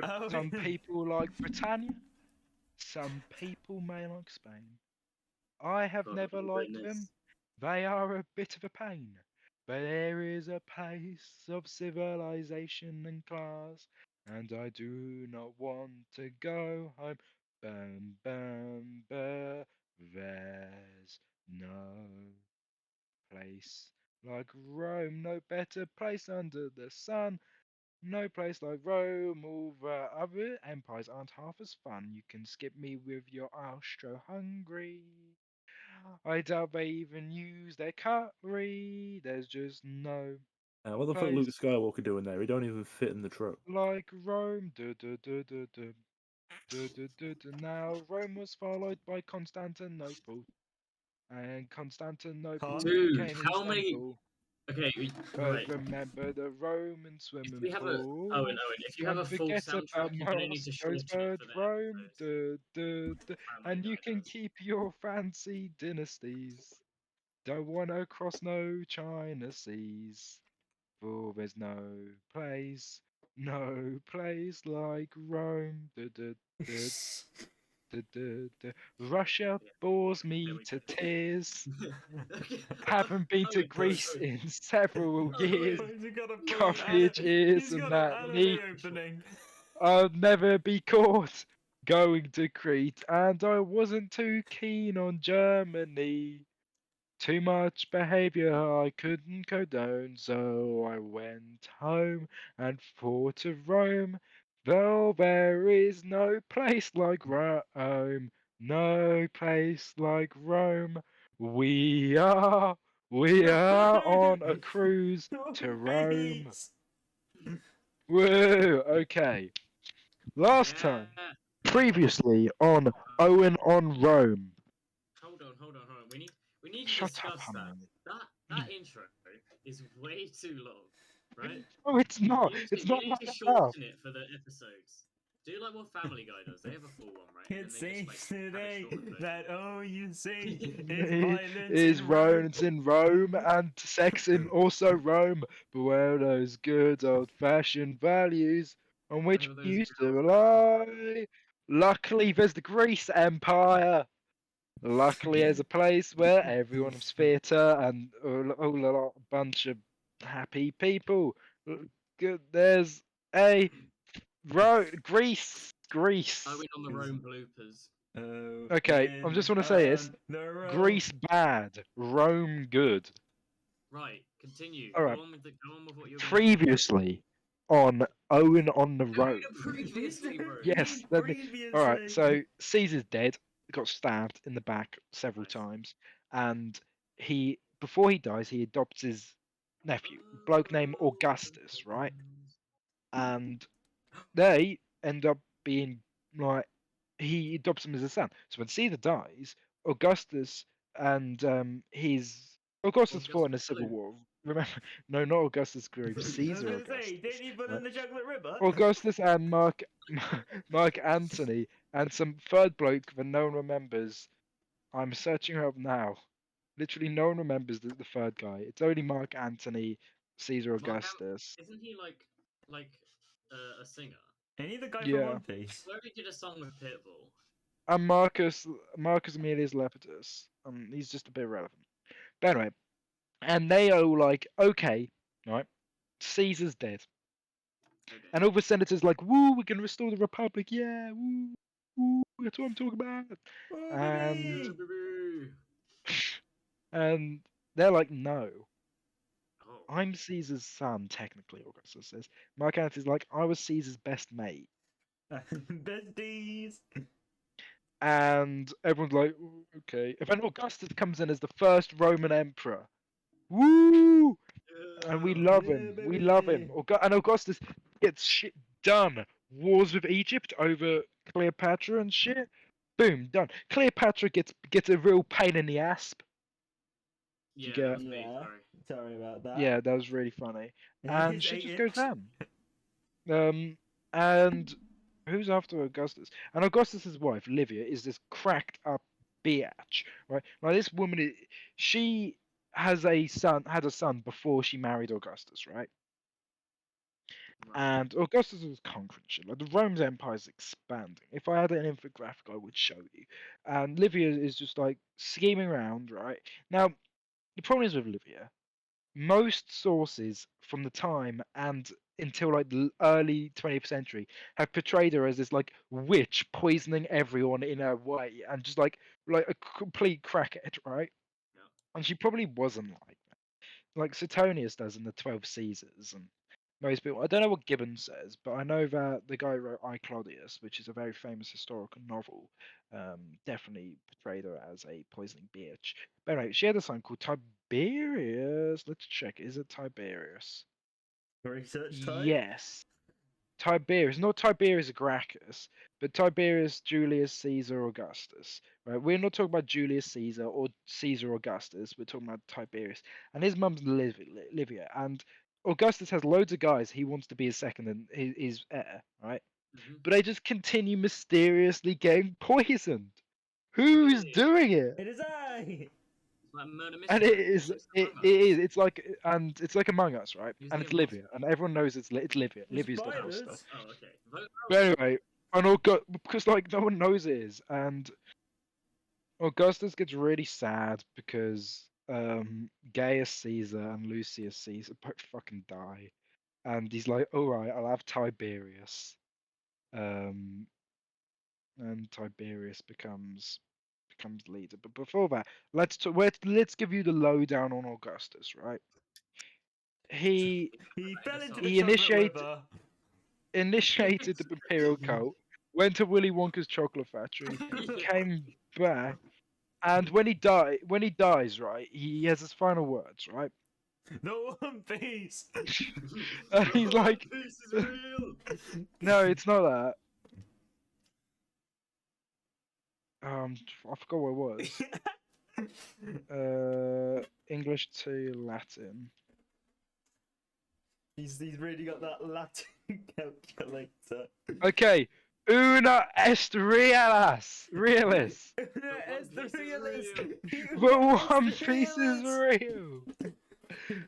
Oh, Some people like Britannia. Some people may like Spain. I have God, never my liked them. goodness. They are a bit of a pain. But there is a pace of civilization and class, and I do not want to go home. Bam, bam, bam. There's no place like Rome, no better place under the sun. No place like Rome. All the other empires aren't half as fun. You can skip me with your Austro-Hungary. I doubt they even use their cutlery. There's just no what the fuck place Luke Skywalker doing there? He don't even fit in the truck. like Rome. Duh, duh, duh, duh, duh. Duh, duh, duh, duh. Now Rome was followed by Constantinople, and Constantinople Dude, became how many? Istanbul. Okay, But right. remember the Roman If swimming we have a Owen, pool. if you have Don't a full forget about soundtrack, you're gonna need to Moscow's shorten it for third the Rome. episodes. Duh, duh, duh. Family And you Guy can does. keep your fancy dynasties. Don't wanna cross no China seas. For there's no place like Rome. Duh, duh, duh, duh, duh, duh. Russia Yeah, bores there me we to go. tears. Okay. Haven't been to Owen, go, Greece go. in several years. Owen. He's got a fucking Coffee he's isn't got an that neat. anime opening. I'll never be caught going to Crete, and I wasn't too keen on Germany. Too much behaviour I couldn't condone, so I went home and fought to Rome. Though there is no place like Rome, no place like Rome. We are, we are on a cruise to Rome. Please. Woo! Okay. Last Yeah. time, previously on Owen on Rome. Hold on. We need to Shut up, discuss that. Harmony. That intro is way too long, right? Oh, it's not. You need to It's you not need long to enough. shorten it for the episodes. Do like what Family Guy does. They have a full one, right? And It then they just seems have a today shorter version. that all you see is It violence is in Rome. violence in Rome and sex in also Rome. But where are those good old-fashioned values on which Oh, we those used to girls. rely? Luckily, there's the Greece Empire. Luckily, there's a place where everyone's theatre and a bunch of happy people. Good, there's a Greece. Greece. Owen on the Rome bloopers. Oh, Okay, I just in want to say this: on the road. Greece bad, Rome good. Right, continue. All right. Go on with what you're gonna say. Previously on Owen on the Give me Road. the previously, bro. Yes. Let me. All right. Previously. So Caesar's dead. Got stabbed in the back several Nice. times, and before he dies, he adopts his nephew, bloke named Augustus, right? And they end up being like he adopts him as a son. So when Caesar dies, Augustus and his Augustus fought in a Augustus civil Gloop. war. Remember? No, not Augustus Gloop. I was Caesar gonna say, Augustus. didn't he put in Right? the chocolate river? Augustus and Mark Antony and some third bloke that no one remembers. I'm searching her up now. Literally, no one remembers the third guy. It's only Mark Antony, Caesar Augustus. Isn't he like a singer? Ain't he the guy from Yeah, One Piece? Where he did a song with Pitbull. and Marcus Aemilius Lepidus. He's just a bit irrelevant. But anyway, and they are all like, okay, right, Caesar's dead, Okay. and all the senators like, woo, we're gonna restore the republic, yeah, woo, woo, that's what I'm talking about, Oh, and baby! and they're like, no, Oh. I'm Caesar's son, technically, Augustus says. Mark Antony's like, I was Caesar's best mate. Besties! And everyone's like, "Ooh, okay. And then Augustus comes in as the first Roman emperor. Woo! And we Yeah. love Yeah, him. We love him. baby! And Augustus gets shit done. Wars with Egypt over Cleopatra and shit. Boom, done. Cleopatra gets a real pain in the ass. You Yeah, that get? was me. Yeah, Sorry. sorry about that. Yeah, that was really funny. And He's shit 8 just goes inch. down. And who's after Augustus? And Augustus's wife, Livia, is this cracked up biatch, right? Like this woman, she had a son before she married Augustus, right? And Augustus was conquering shit. Like the Roman Empire is expanding. If I had an infographic, I would show you. And Livia is just like scheming around, right? Now, the problem is with Livia, most sources from the time and until like the early 20th century have portrayed her as this like witch poisoning everyone in her way and just like a complete crackhead, right? Yeah. And she probably wasn't like Suetonius does in the 12 Caesars and most people. I don't know what Gibbon says, but I know that the guy who wrote I Claudius, which is a very famous historical novel, definitely portrayed her as a poisoning bitch. But anyway, she had a son called Tiberius. Let's check. Is it Tiberius? Research time. Yes. Tiberius, not Tiberius Gracchus, but Tiberius Julius Caesar Augustus. Right? We're not talking about Julius Caesar or Caesar Augustus. We're talking about Tiberius, and his mum's Livia. And Augustus has loads of guys he wants to be his second and his heir, right? But they just continue mysteriously getting poisoned. Who's Really? doing it? It is I. It's like murder And mystery. it is, It's it, Among it Us. is. It's like Among Us, right? Who's And the it's Livia, imposter? and everyone knows it's Livia. It's Livia's the imposter. spoilers. Oh, okay. Vote But Rowan. anyway, and because like no one knows it is, and Augustus gets really sad because Gaius Caesar and Lucius Caesar both fucking die, and he's like, all right, I'll have Tiberius, um, and Tiberius becomes leader. But before that, let's give you the lowdown on Augustus, right? He He fell into the he chocolate initiated river. initiated the imperial cult, went to Willy Wonka's chocolate factory, Yeah. came back. And when he dies, right, he has his final words, right? The One Piece. And The he's One like, Piece is real. no, it's not that. I forgot what it was. English to Latin. He's really got that Latin calculator. Okay, una est realis. It's the realist. The One Piece is real.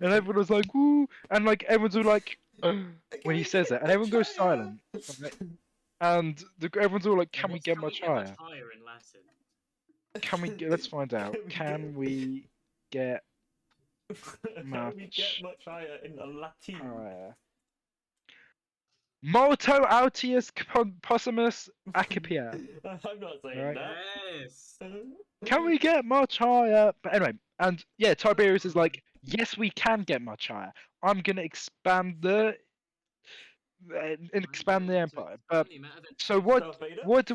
And everyone was like, woo, and like everyone's all like, when he says that, and everyone goes silent. Right? And everyone's all like, can we get much higher? Higher in Latin? Can we get? Let's find out. Can we get Can we get much much higher in the Latin? higher? Molto altius possumus accipia. I'm not saying Right. that. Yes. Can we get much higher? But anyway, and yeah, Tiberius is like, yes, we can get much higher. I'm gonna expand the empire. But so Darth Vader? what do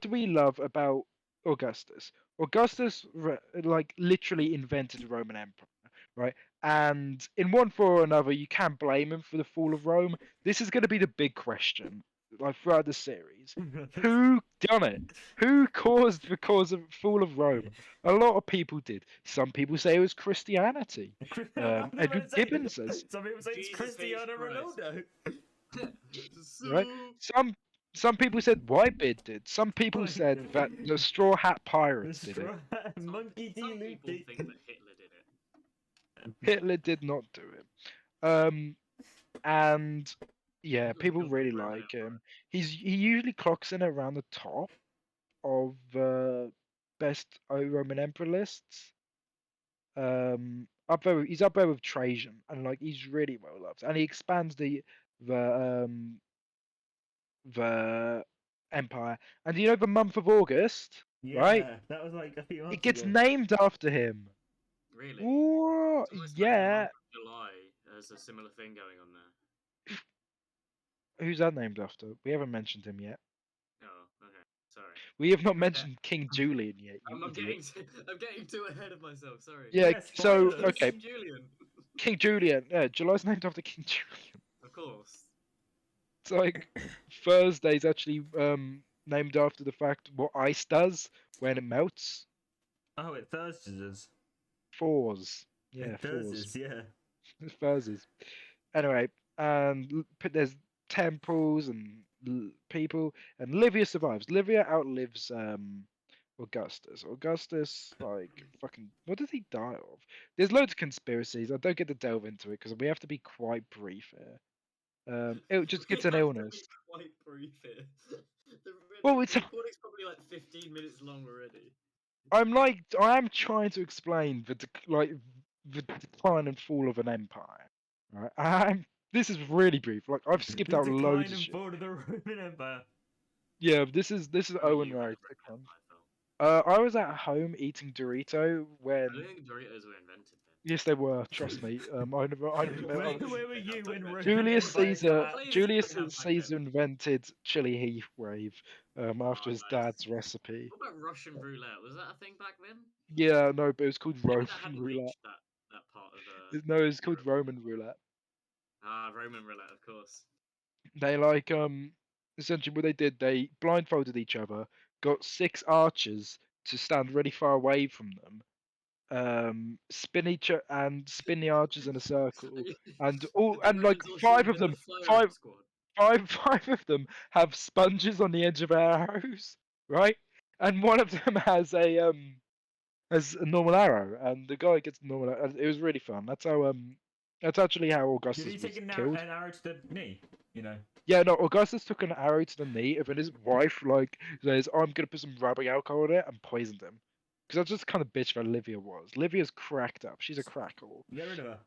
we love about Augustus? Augustus like literally invented the Roman Empire, right? And in one form or another, you can't blame him for the fall of Rome. This is going to be the big question, like throughout the series. Who done it? Who caused the cause of fall of Rome? A lot of people did. Some people say it was Christianity. Edward Gibbon says, Some people say it's Jesus Cristiano H. Christ. Ronaldo. right? Some people said Whitebeard did. Some people said that the Straw Hat Pirates did it. Monkey D. Some people Luke. think that Hitler did it. Hitler did not do it. And yeah, Hitler people killed the really Roman like Empire. him. He usually clocks in around the top of best Roman emperor lists. He's up there with Trajan, and like he's really well loved, and he expands the the empire. And you know the month of August, right? Yeah, that was like a few months It gets ago. named after him. Really? What? It's almost like the Yeah. month of July. There's a similar thing going on there. Who's that named after? We haven't mentioned him yet. Oh, okay. Sorry. We have not mentioned King Julian yet, you I'm idiot. I'm getting too ahead of myself. Sorry. Yeah, Yeah, so, spoilers. okay, King Julian. King Julian. Yeah, July's named after King Julian. Of course. It's like Thursday's actually named after the fact what ice does when it melts. Oh, it Thursdays. Fours. Yeah, It fours. Thursdays, yeah. Thursdays. Anyway, and there's temples and people, and Livia survives. Livia outlives Augustus. Augustus, like, fucking, what did he die of? There's loads of conspiracies. I don't get to delve into it because we have to be quite brief here. It just gets We an have to illness. be quite brief here. Well, The recording's probably like 15 minutes long already. I am trying to explain the decline and fall of an empire. Right? This is really brief. Like I've skipped The out decline loads of and shit. fall of the Roman Empire. Yeah, this is How about Owen you? How Wright. did the Roman Empire fell? I was at home eating Dorito I when don't think Doritos were invented then. yes they were. Trust me. I never met. Where were you when Roman Julius Empire Caesar. collapsed? Please Julius don't have Caesar backgammon. invented chili heat wave after Oh, his nice. dad's recipe. What about Russian roulette? Was that a thing back then? Yeah, no, but it was called Maybe Roman that hadn't roulette. reached that part of No, it was called Europe. Roman roulette. Ah, Roman roulette, of course. They essentially what they did, they blindfolded each other, got 6 archers to stand really far away from them, spin the archers in a circle, and The like Romans all five joined of in the them, firing five squad. five of them have sponges on the edge of their arrows, right? And one of them has a normal arrow, and the guy gets a normal. It was really fun. That's actually how Did Augustus he take was an killed. arrow to the knee? You know. Yeah, no, Augustus took an arrow to the knee, and then his wife says, "Oh, I'm gonna put some rubbing alcohol on it," and poisoned him. Because that's just the kind of bitch that Livia was. Livia's cracked up. She's a crackle. Get rid of her.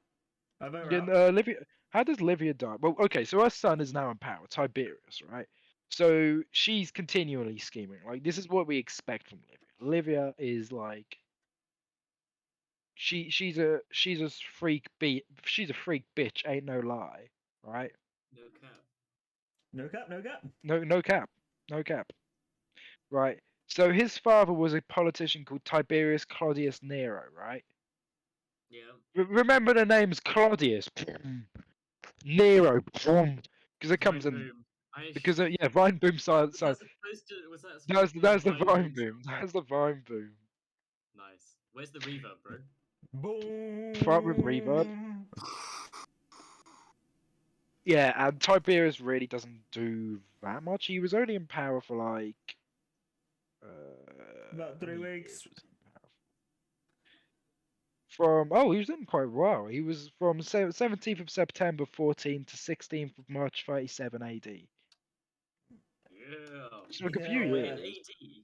I vote her Yeah, out. Livia. How does Livia die? Well, okay, so her son is now in power, Tiberius, right? So she's continually scheming. Like this is what we expect from Livia. Livia is like she's a she's a freak bitch, ain't no lie, right? No cap. No cap, no cap. No cap, no cap, right? So his father was a politician called Tiberius Claudius Nero, right? Yeah. Remember the names Claudius, Nero, because it comes Vine in boom. I. because yeah, Vine Boom side Was side. that supposed to? Was that supposed to be a That's the Vine Vine boom Boom. sound? That's the Vine Boom. Nice. Where's the reverb, bro? Start with reverb. Boom. Yeah, and Tiberius really doesn't do that much. He was only in power for like About how 3 many weeks. years was he in power he was in quite well. He was from 17th of September 14 to 16th of March 37 AD. Yeah. So like a few Are we in Yeah. years. AD?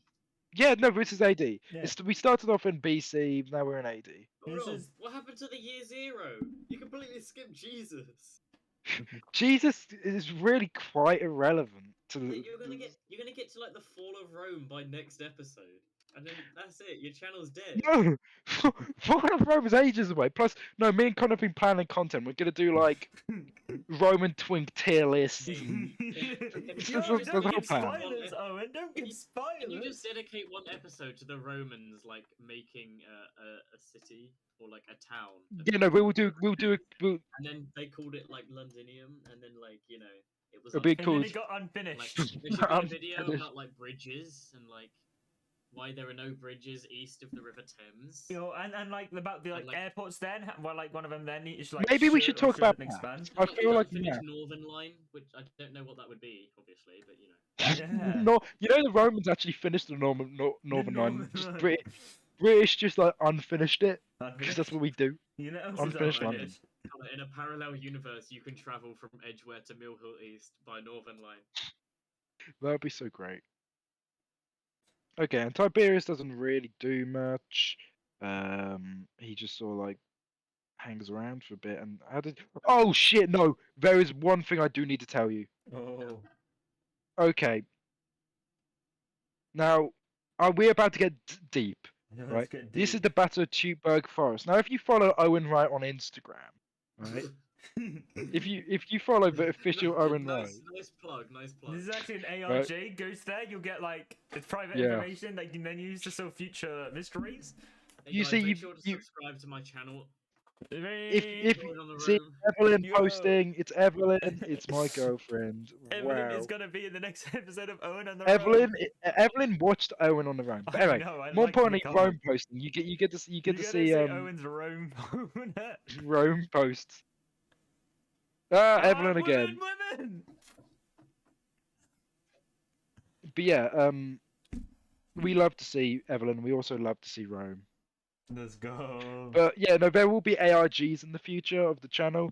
Yeah, no, this is AD. Yeah. We started off in BC, now we're in AD. Hold This on. is- What happened to the year 0? You completely skipped Jesus. Jesus is really quite irrelevant to Yeah, the. you're gonna get to like the fall of Rome by next episode, and then that's it. Your channel's dead. No, Fallen of Rome is ages away. Plus, no, me and Con have been planning content. We're gonna do like Roman twink tier lists Hey, and Yo, there's don't a whole give plan. spoilers, Owen. Don't Can give you just spoilers. dedicate one episode to the Romans like making a city or like a town? Yeah, no, we'll And then they called it like Londinium, and then like it was it'll like be And then called. it got like unfinished. there should be a video Unfinished. about like bridges and like why there are no bridges east of the River Thames. You know, and like about the And, like- airports then, well, like one of them then is like Maybe we should should or talk about shouldn't that. expand. I Like feel the like unfinished yeah. Northern Line, which I don't know what that would be, obviously, but you know. Yeah. No, you know the Romans actually finished the Northern Line. Just British just like unfinished it because that's what we do. You know, else is Unfinished Alright, London. in a parallel universe, you can travel from Edgware to Mill Hill East by Northern Line. That would be so great. Okay, and Tiberius doesn't really do much. He just sort of like hangs around for a bit. And how did? Oh shit! No, there is one thing I do need to tell you. Oh. Okay. Now, are we about to get deep? Yeah, Right. let's get This is deep. the Battle of Tubeberg Forest. Now, if you follow Owen Wright on Instagram, right? if you follow the official Owen Wright, nice plug. This is actually an Right. ARJ. Goes there, you'll get like it's private Yeah. information that you can then use to solve future mysteries. Hey You guys, see, make sure to you- subscribe to my channel. if Join on the see room. Evelyn Yo. posting, it's Evelyn, it's my girlfriend. Evelyn Wow. is gonna be in the next episode of Owen on the Evelyn, Road. Evelyn watched Owen on the Rome. But I anyway, know, I more like the importantly, comment. Rome posting. You get to You to gotta see Owen's Rome. Rome posts. Evelyn again. Women. But yeah, we love to see Evelyn. We also love to see Rome. Let's go. But yeah, no, there will be ARGs in the future of the channel.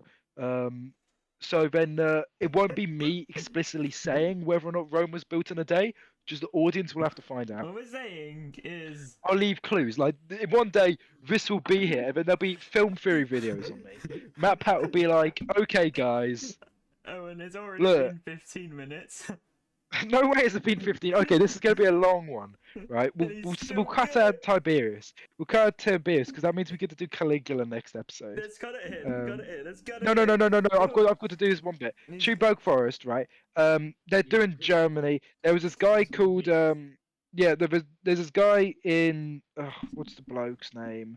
So then it won't be me explicitly saying whether or not Rome was built in a day. Just the audience will have to find out. What we're saying is I'll leave clues. Like one day this will be here, and then there'll be film theory videos on me. Matt Pat will be like, "Okay, guys, Owen, it's already look." been 15 minutes. No way has it been 15. Okay, this is going to be a long one, right? And he's We'll still cut good. out Tiberius. We'll cut out Tiberius because that means we get to do Caligula next episode. Let's cut it in. Cut it in. Let's cut it No. in. I've got to do this one bit. Needs- Tuboke Forest, right? They're doing Germany. There was this guy called yeah. There's this guy in what's the bloke's name?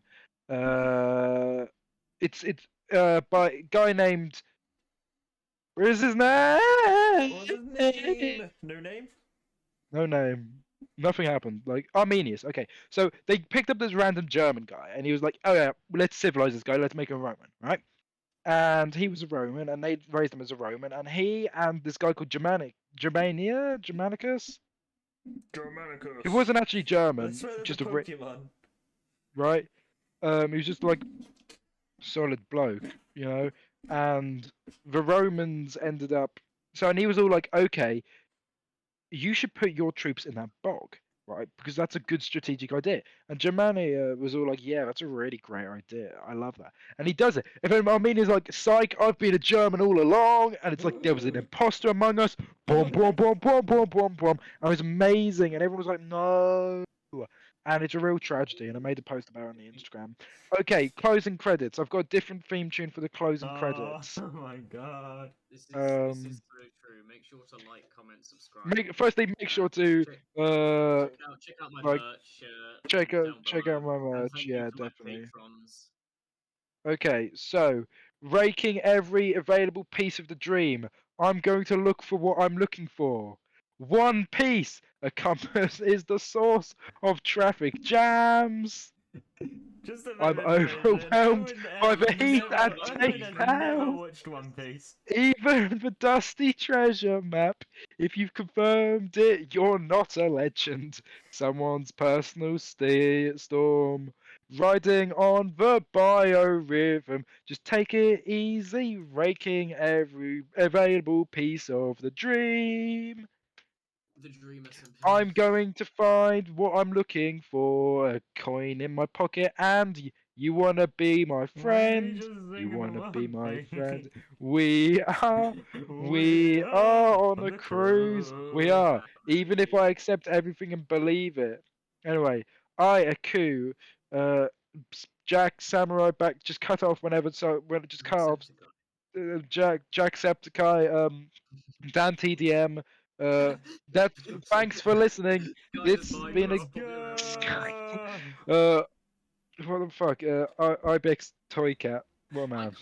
It's by a guy named. Where is his name? What's his name? No name? No name. Nothing happened. Like Arminius. Okay, so they picked up this random German guy, and he was like, "Oh yeah, let's civilize this guy. Let's make him Roman, right?" And he was a Roman, and they raised him as a Roman, and he and this guy called Germanicus. Germanicus. He wasn't actually German, That's where just the a Pokemon. right. He was just like solid bloke, you know. And the Romans ended up and he was all like, "Okay, you should put your troops in that bog, right? Because that's a good strategic idea." And Germania was all like, "Yeah, that's a really great idea. I love that." And he does it. And then Armenia's like, "Psych, I've been a German all along." And it's like there was an imposter among us. Boom, boom, boom, boom, boom, boom, boom. And it was amazing. And everyone was like, "No." And it's a real tragedy. And I made a post about it on the Instagram. Okay, closing credits. I've got a different theme tune for the closing credits. Oh my god. This is so true. Make sure to like, comment, subscribe. Firstly, make sure to check out my like, merch. check down out my below. And merch. thank you Yeah, to my definitely. patrons. Okay, so raking every available piece of the dream. I'm going to look for what I'm looking for. One piece. A compass is the source of traffic jams. Just a I'm minute, overwhelmed by the heat and Owen taste has never now. watched One Piece. Even the dusty treasure map. If you've confirmed it, you're not a legend. Someone's personal storm. Riding on the biorhythm. Just take it easy, raking every available piece of the dream. The dream SMP. I'm going to find what I'm looking for. A coin in my pocket, and you wanna be my friend. You wanna be my friend. We are on a cruise. We are. Even if I accept everything and believe it. Anyway, Aku, uh, Jack Samurai back. Just cut off whenever. So when just cut off. Jacksepticeye, Dan TDM. That thanks for listening. Guys, This it's has been a Go! what the fuck? Ibex Toy Cat. What a man. I can't